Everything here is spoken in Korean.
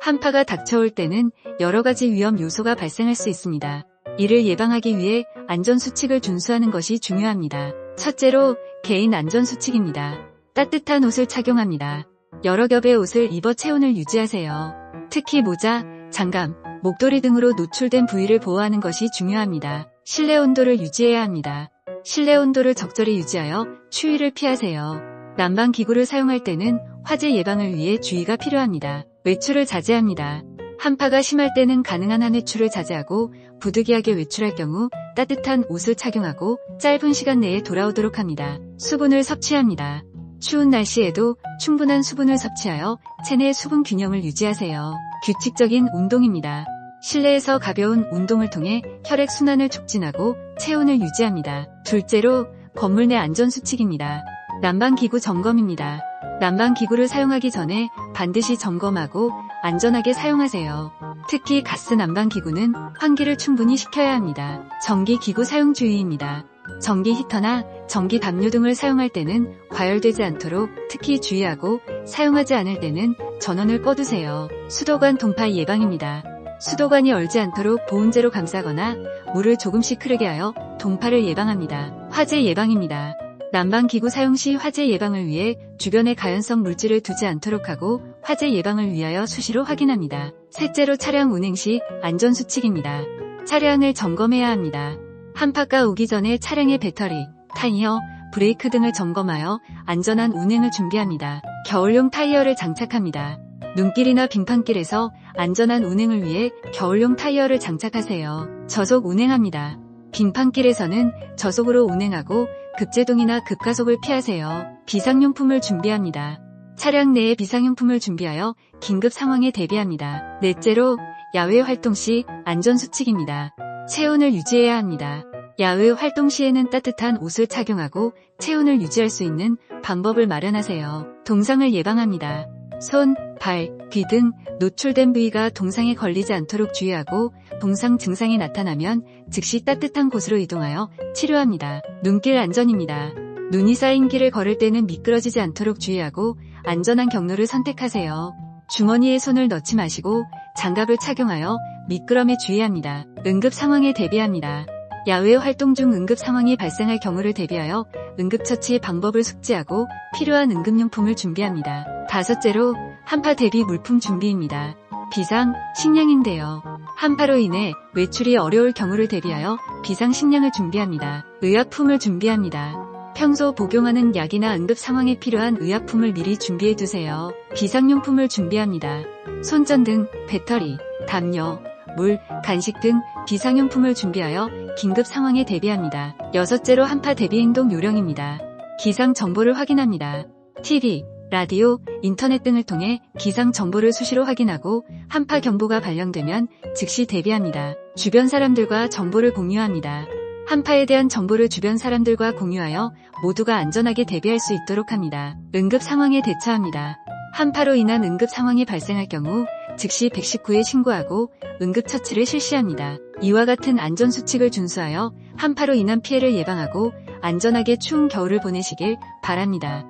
한파가 닥쳐올 때는 여러 가지 위험 요소가 발생할 수 있습니다. 이를 예방하기 위해 안전수칙을 준수하는 것이 중요합니다. 첫째로 개인 안전수칙입니다. 따뜻한 옷을 착용합니다. 여러 겹의 옷을 입어 체온을 유지하세요. 특히 모자, 장갑, 목도리 등으로 노출된 부위를 보호하는 것이 중요합니다. 실내 온도를 유지해야 합니다. 실내 온도를 적절히 유지하여 추위를 피하세요. 난방 기구를 사용할 때는 화재 예방을 위해 주의가 필요합니다. 외출을 자제합니다. 한파가 심할 때는 가능한 한 외출을 자제하고 부득이하게 외출할 경우 따뜻한 옷을 착용하고 짧은 시간 내에 돌아오도록 합니다. 수분을 섭취합니다. 추운 날씨에도 충분한 수분을 섭취하여 체내 수분 균형을 유지하세요. 규칙적인 운동입니다. 실내에서 가벼운 운동을 통해 혈액순환을 촉진하고 체온을 유지합니다. 둘째로 건물 내 안전수칙입니다. 난방기구 점검입니다. 난방기구를 사용하기 전에 반드시 점검하고 안전하게 사용하세요. 특히 가스 난방기구는 환기를 충분히 시켜야 합니다. 전기기구 사용 주의입니다. 전기 히터나 전기 담요 등을 사용할 때는 과열되지 않도록 특히 주의하고 사용하지 않을 때는 전원을 꺼두세요. 수도관 동파 예방입니다. 수도관이 얼지 않도록 보온재로 감싸거나 물을 조금씩 흐르게 하여 동파를 예방합니다. 화재 예방입니다. 난방기구 사용 시 화재 예방을 위해 주변에 가연성 물질을 두지 않도록 하고 화재 예방을 위하여 수시로 확인합니다. 셋째로 차량 운행 시 안전수칙입니다. 차량을 점검해야 합니다. 한파가 오기 전에 차량의 배터리, 타이어, 브레이크 등을 점검하여 안전한 운행을 준비합니다. 겨울용 타이어를 장착합니다. 눈길이나 빙판길에서 안전한 운행을 위해 겨울용 타이어를 장착하세요. 저속 운행합니다. 빙판길에서는 저속으로 운행하고 급제동이나 급가속을 피하세요. 비상용품을 준비합니다. 차량 내에 비상용품을 준비하여 긴급 상황에 대비합니다. 넷째로 야외 활동 시 안전수칙입니다. 체온을 유지해야 합니다. 야외 활동 시에는 따뜻한 옷을 착용하고 체온을 유지할 수 있는 방법을 마련하세요. 동상을 예방합니다. 손, 발, 귀 등 노출된 부위가 동상에 걸리지 않도록 주의하고 동상 증상이 나타나면 즉시 따뜻한 곳으로 이동하여 치료합니다. 눈길 안전입니다. 눈이 쌓인 길을 걸을 때는 미끄러지지 않도록 주의하고 안전한 경로를 선택하세요. 주머니에 손을 넣지 마시고 장갑을 착용하여 미끄럼에 주의합니다. 응급 상황에 대비합니다. 야외 활동 중 응급 상황이 발생할 경우를 대비하여 응급처치 방법을 숙지하고 필요한 응급용품을 준비합니다. 다섯째로 한파 대비 물품 준비입니다. 비상, 식량인데요. 한파로 인해 외출이 어려울 경우를 대비하여 비상 식량을 준비합니다. 의약품을 준비합니다. 평소 복용하는 약이나 응급 상황에 필요한 의약품을 미리 준비해 두세요. 비상용품을 준비합니다. 손전등, 배터리, 담요, 물, 간식 등 비상용품을 준비하여 긴급 상황에 대비합니다. 여섯째로 한파 대비 행동 요령입니다. 기상 정보를 확인합니다. TV, 라디오, 인터넷 등을 통해 기상 정보를 수시로 확인하고 한파 경보가 발령되면 즉시 대비합니다. 주변 사람들과 정보를 공유합니다. 한파에 대한 정보를 주변 사람들과 공유하여 모두가 안전하게 대비할 수 있도록 합니다. 응급 상황에 대처합니다. 한파로 인한 응급 상황이 발생할 경우 즉시 119에 신고하고 응급처치를 실시합니다. 이와 같은 안전수칙을 준수하여 한파로 인한 피해를 예방하고 안전하게 추운 겨울을 보내시길 바랍니다.